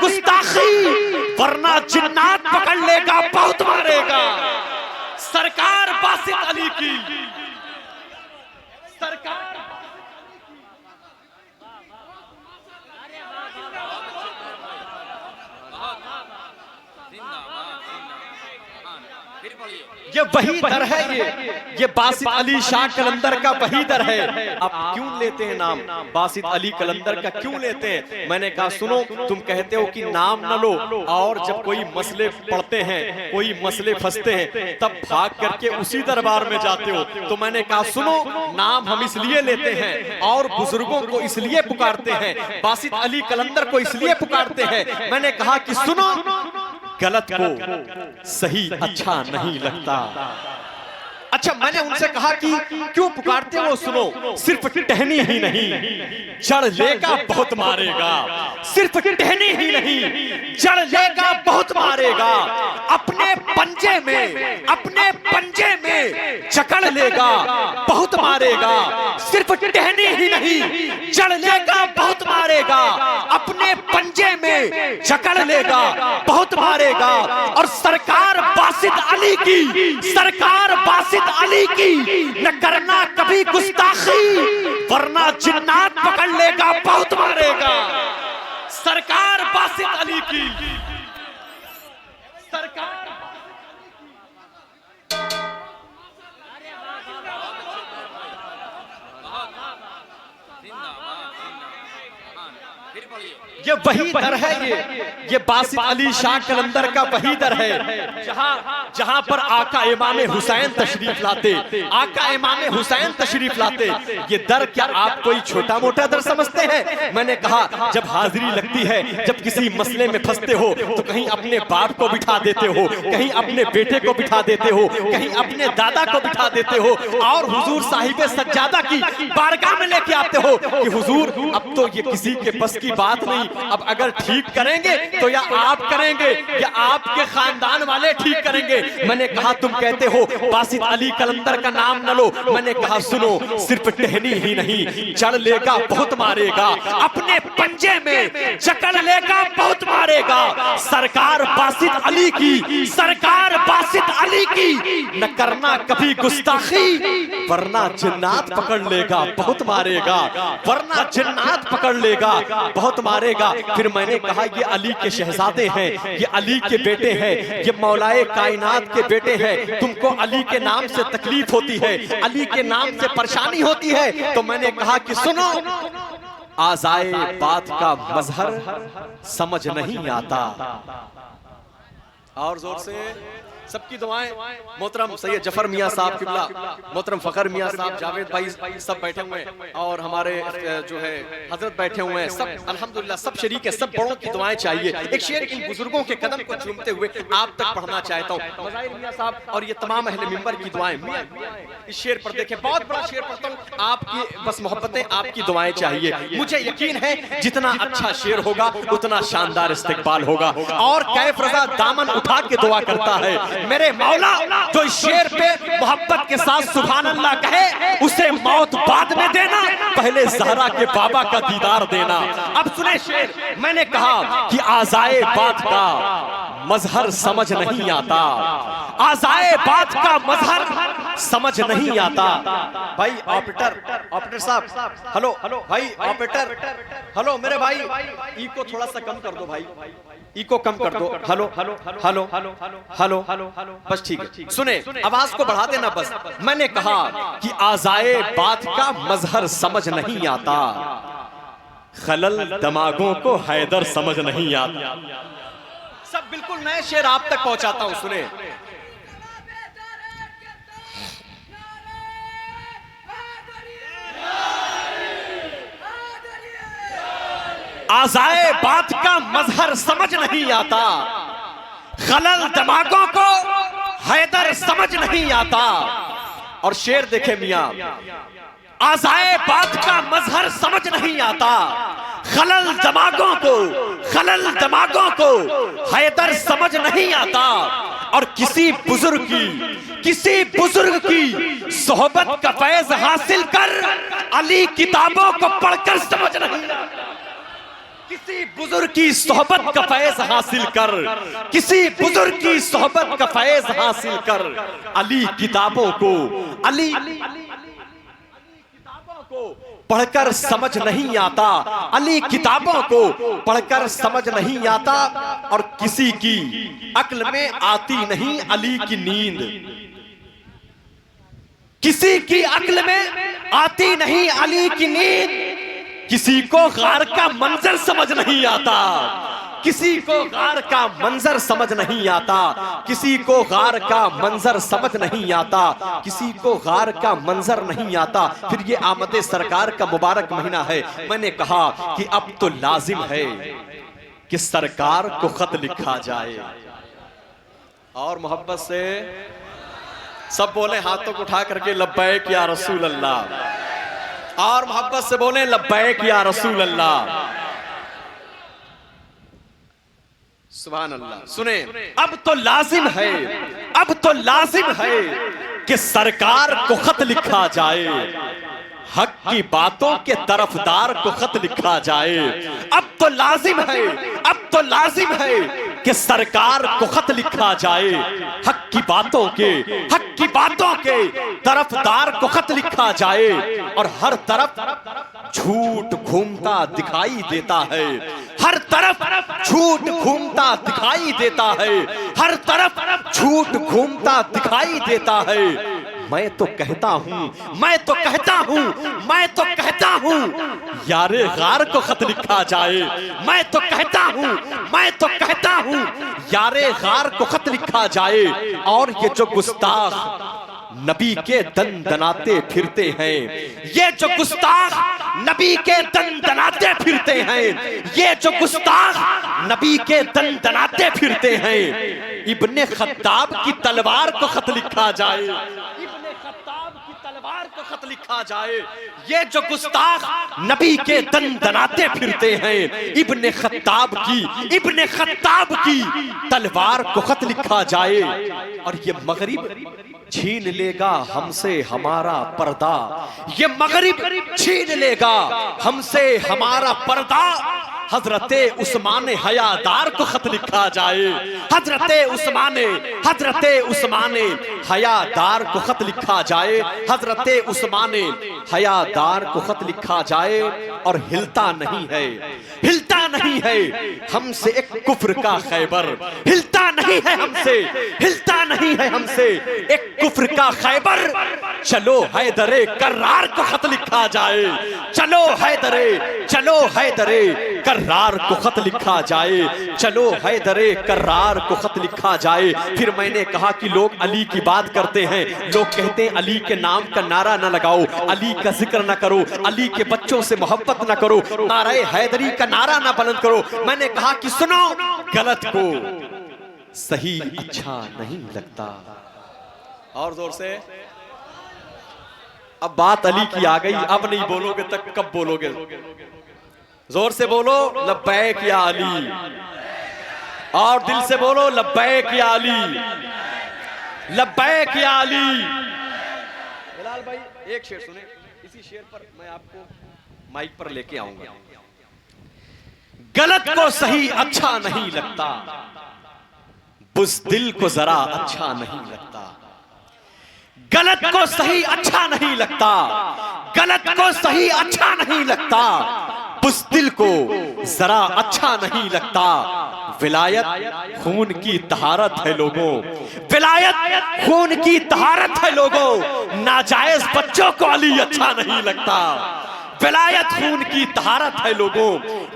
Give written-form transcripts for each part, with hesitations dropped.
गुस्ताखी, वरना जिन्नात पकड़ लेगा, बहुत मारेगा। सरकार बासित अली की, सरकार ये वही दर है, ये बासित अली शाह कलंदर का वही दर है। आप क्यों लेते हैं नाम बासित अली कलंदर का, क्यों लेते हैं? मैंने कहा सुनो, तुम कहते हो कि नाम न लो, और जब कोई मसले पड़ते हैं, कोई मसले फंसते हैं, तब भाग करके उसी दरबार में जाते हो। तो मैंने कहा सुनो, नाम हम इसलिए लेते हैं और बुजुर्गों को इसलिए पुकारते हैं, बासित अली कलंदर को इसलिए पुकारते हैं। मैंने कहा कि सुनो, गलत को सही अच्छा नहीं लगता। अच्छा, मैंने उनसे कहा कि क्यों पुकारते हो? सुनो, सिर्फ टहनी ही नहीं, जड़ लेगा बहुत मारेगा। सिर्फ टहनी ही नहीं, जड़ लेगा बहुत मारेगा। अपने पंजे में, अपने पंजे में जकड़ लेगा, बहुत मारेगा। सिर्फ टहनी ही नहीं, जड़ लेगा बहुत मारेगा। अपने पंजे में जकड़ लेगा, बहुत मारेगा। और सरकार बासित अली की, सरकार बासित अली की न करना कभी गुस्ताखी, वरना जिन्नात पकड़ लेगा, बहुत मारेगा। सरकार बासित अली की, सरकार ये वही दर है, ये बासित अली शाह कलंदर का वही दर है। जहां पर आका इमाम हुसैन तशरीफ लाते, आका इमाम हुसैन तशरीफ लाते, ये दर क्या आप कोई छोटा मोटा दर समझते हैं? मैंने कहा जब हाजिरी लगती है, जब किसी मसले में फंसते हो, तो कहीं अपने बाप को बिठा देते हो, कहीं अपने बेटे को बिठा देते हो, कहीं अपने दादा को बिठा देते हो, और हुजूर साहिब सज्जादा की बारगाह में लेके आते हो कि हुजूर अब तो ये किसी के बस की बात नहीं, अब अगर ठीक करेंगे तो या आप करेंगे या आपके खानदान वाले ठीक करेंगे। मैंने कहा तुम कहते हो बासित अली कलंदर का नाम न लो। मैंने कहा सुनो, सिर्फ टहनी ही नहीं, जड़ लेगा बहुत मारेगा। अपने पंजे में जकड़ लेगा, बहुत मारेगा। सरकार बासित अली की, सरकार बासित अली की न करना कभी गुस्ताखी, वरना जिन्नात पकड़ लेगा, बहुत मारेगा। वरना जिन्नात पकड़ लेगा, बहुत मारेगा। फिर मैंने कहा ये अली के शहजादे हैं, ये अली के बेटे हैं, ये मौलाए कायनात के बेटे हैं। तुमको अली के नाम से तकलीफ होती है, अली के नाम से परेशानी होती है। तो मैंने कहा कि सुनो, आज़ाए बात का मजहर समझ नहीं आता। और जोर से सबकी दुआएं। मोहतरम सैयद जफर मियाँ साहब किबला, मोहतरम फखर मियाँ साहब, जावेद भाई सब बैठे हुए हैं, और हमारे जो है हजरत बैठे हुए हैं। सब अल्हम्दुलिल्लाह सब शरीक है, सब बड़ों की दुआएं चाहिए। एक शेर इन बुजुर्गों के कदम को चूमते हुए आप तक पढ़ना चाहता हूँ। मज़ाहिर मियाँ साहब और ये तमाम अहले मिंबर की दुआएं। इस शेर पर देखें, बहुत बड़ा शेर पढ़ता हूँ, आपकी बस मोहब्बतें, आपकी दुआएं चाहिए। मुझे यकीन है जितना अच्छा शेर होगा उतना शानदार इस्तिकबाल होगा। और कैफ रजा दामन उठा के दुआ करता है, मेरे मौला जो इस शेर पे मोहब्बत के साथ सुभान अल्लाह कहे, उसे मौत बाद में देना, पहले ज़हरा के बाबा का दीदार देना। अब सुने शेर, मैंने कहा कि आज़ाए बात का मजहर समझ नहीं आता, आज़ाए बात का मजहर समझ नहीं आता। भाई ऑपरेटर साहब, हेलो भाई ऑपरेटर, हेलो मेरे भाई, इको थोड़ा सा कम कर दो भाई, इको कम कर दो। Hello hello hello hello hello, बस ठीक है। सुने, आवाज को बढ़ा देना बस। मैंने कहा कि आज़ाए बात का मजहर समझ नहीं आता, खलल दिमागों को हैदर समझ नहीं आता। सब बिल्कुल नए शेर आप तक पहुंचाता हूं, सुने। आज़ाए बात का मजहर समझ नहीं आता, खलल दिमागों को हैदर समझ नहीं आता। और शेर देखे मियां, आज़ाए बात का मजहर समझ नहीं आता, खलल दिमागों को, खलल दिमागों को हैदर समझ नहीं आता। और किसी बुजुर्ग की सोहबत का फैज हासिल कर, अली किताबों को पढ़कर समझ नहीं आता। किसी बुजुर्ग की सोहबत का फैज हासिल कर, किसी बुजुर्ग की सोहबत का फैज हासिल कर। अली किताबों को पढ़कर समझ नहीं आता, अली किताबों को पढ़कर समझ नहीं आता, और किसी की अक्ल में आती नहीं अली की नींद। किसी की अक्ल में आती नहीं अली की नींद। किसी को गार का मंजर समझ नहीं आता, किसी को गार का मंजर समझ नहीं आता, किसी को गार का मंजर समझ नहीं आता, किसी को गार का मंजर नहीं आता। फिर ये आमद सरकार का मुबारक महीना है। मैंने कहा कि अब तो लाजिम है कि सरकार को खत लिखा जाए। और मोहब्बत से सब बोले हाथों को उठा करके लब्बैक या रसूल अल्लाह। और मोहब्बत से बोले लब्बैक या रसूल अल्लाह। सुभान अल्लाह। सुने, अब तो लाजिम है, अब तो लाजिम है कि सरकार को खत लिखा जाए, हक की बातों के तरफदार को खत लिखा जाए। अब तो लाजिम है, अब तो लाजिम है कि सरकार को खत लिखा जाए, हक की बातों के, हक की बातों के तरफदार को खत लिखा जाए। और हर तरफ झूठ घूमता दिखाई देता है, हर तरफ झूठ घूमता दिखाई देता है, हर तरफ झूठ घूमता दिखाई देता है। मैं तो कहता हूं, मैं तो कहता हूं, मैं तो कहता हूं, यारे गार को खत लिखा जाए। मैं तो कहता हूं, मैं तो कहता हूं, यारे गार को खत लिखा जाए। और ये जो गुस्ताख नबी के दंदनाते फिरते हैं, ये जो गुस्ताख नबी के दंदनाते फिरते हैं, ये जो गुस्ताख नबी के दंदनाते फिरते हैं, इब्ने खत्ताब की तलवार को खत लिखा जाए, इब्ने खत्ताब की तलवार को खत लिखा जाए। ये जो गुस्ताख नबी के दंदनाते फिरते हैं, इब्ने खत्ताब की, इब्ने खत्ताब की तलवार को खत लिखा जाए। और ये मगरिब छीन लेगा हमसे हमारा पर्दा, ये मगरिब छीन लेगा हमसे हमारा पर्दा। हजरते उस्माने हयादार को खत लिखा जाए, हजरते उस्माने, हजरते उस्माने हयादार को खत लिखा जाए, हजरते उस्माने हयादार को खत लिखा जाए। और हिलता नहीं है, हिलता नहीं है हमसे एक कुफ्र का खैबर, हिलता नहीं है हमसे, हिलता नहीं है हमसे एक कुफ्र का खैबर। चलो हैदरे कर्रार को खत लिखा जाए, चलो हैदरे, चलो हैदरे कर्रार को खत लिखा जाए, चलो हैदरे कर्रार को खत लिखा जाए। फिर मैंने कहा कि लोग अली की बात करते हैं, लोग कहते हैं अली के नाम का नारा न लगाओ, अली का जिक्र न करो, अली के बच्चों से मोहब्बत न करो, नारे हैदरी का नारा न बुलंद करो। मैंने कहा कि सुनो, गलत को सही अच्छा नहीं लगता। और जोर से, अब बात अली की आ गई, अब नहीं बोलोगे तक कब बोलोगे? जोर से बोलो लब्बैक या अली, और दिल से बोलो लब्बैक या अली, लब्बैक या अली। बिलाल भाई एक शेर सुने, इसी शेर पर मैं आपको माइक पर लेके आऊंगा। गलत को सही अच्छा नहीं लगता, बुज़दिल को जरा अच्छा नहीं लगता। गलत को सही अच्छा नहीं लगता, गलत को सही अच्छा नहीं लगता, बुज़दिल को जरा अच्छा नहीं लगता। विलायत खून की तहारत है लोगों, विलायत खून की तहारत है लोगों, नाजायज बच्चों को अली अच्छा नहीं लगता। विलायत खून की तहारत है लोगों,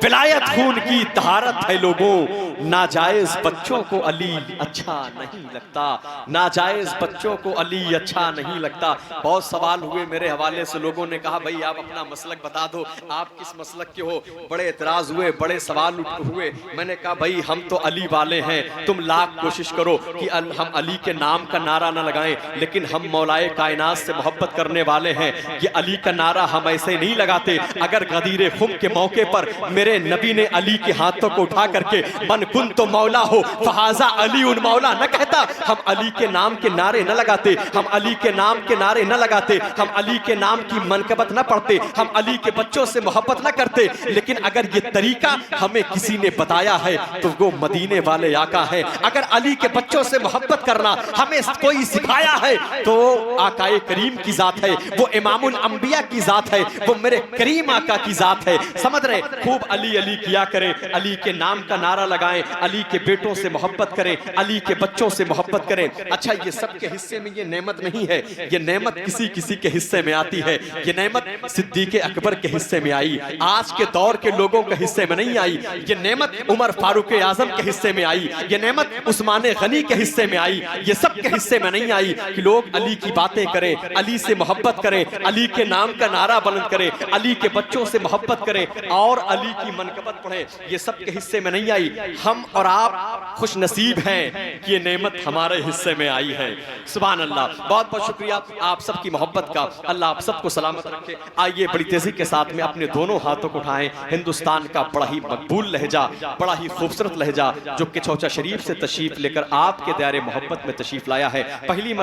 विलायत खून की तहारत है लोगों, नाजायज बच्चों को अली अच्छा नहीं लगता, नाजायज बच्चों को अली अच्छा नहीं लगता। बहुत सवाल हुए मेरे हवाले से, लोगों ने कहा भाई आप अपना मसलक बता दो, आप किस मसलक के हो? बड़े एतराज हुए, बड़े सवाल हुए। मैंने कहा भाई हम तो अली वाले हैं, तुम लाख कोशिश करो कि हम अली के नाम का नारा ना लगाएं, लेकिन हम मौलाए कायनात से मोहब्बत करने वाले हैं। ये अली का नारा हम ऐसे नहीं लगाते। अगर गदीरे खुम के मौके पर मेरे नबी ने अली के हाथों को उठा करके मन कुन तो मौला हो फहाजा अली उन मौला न कहता। हम अली के नाम के नारे न लगाते, हम अली के नाम के नारे न लगाते, हम अली के नाम की मनकबत न पढ़ते, हम अली के बच्चों से मोहब्बत न करते। लेकिन अगर ये तरीका हमें किसी ने बताया है तो वो मदीने वाले आका है। अगर अली के बच्चों से मोहब्बत करना हमें कोई सिखाया है तो आकाए करीम की जात है, वो इमामुल अंबिया की जात है, वो मेरे करीम आका की जात है। समझ रहे? खूब अली अली किया करें, अली के नाम का नारा लगाएं, अली के बेटों से मोहब्बत करें, अली के बच्चों से मोहब्बत करें। अच्छा, ये सबके हिस्से में ये नेमत नहीं है, ये नेमत किसी किसी के हिस्से में आती है। ये नेमत सिद्दीक़ अकबर के हिस्से में आई, आज के दौर के लोगों के हिस्से में नहीं आई। ये नेमत उमर फारूक आजम के हिस्से में आई, ये नेमत उस्मान गनी के हिस्से में आई। ये सब के हिस्से में नहीं आई कि लोग अली की बातें करें, अली से मोहब्बत करें, अली के नाम का नारा बुलंद करें, अली के बच्चों से मोहब्बत करें और अली की मनकबत पढ़ें। ये सब के हिस्से में नहीं आई। हम और आप खुश नसीब हैं कि ये नेमत हमारे हिस्से में आई है। सुभान अल्लाह। बहुत बहुत शुक्रिया आप सबकी मोहब्बत का। अल्लाह आप सबको सलामत रखे। आइए बड़ी तेजी के साथ में अपने दोनों हाथों को उठाएं। हिंदुस्तान का बड़ा ही मकबूल लहजा, बड़ा ही खूबसूरत लहजा जो किछौचा शरीफ से तशरीफ लेकर आपके दायरे मोहब्बत में तशरीफ लाया है। पहली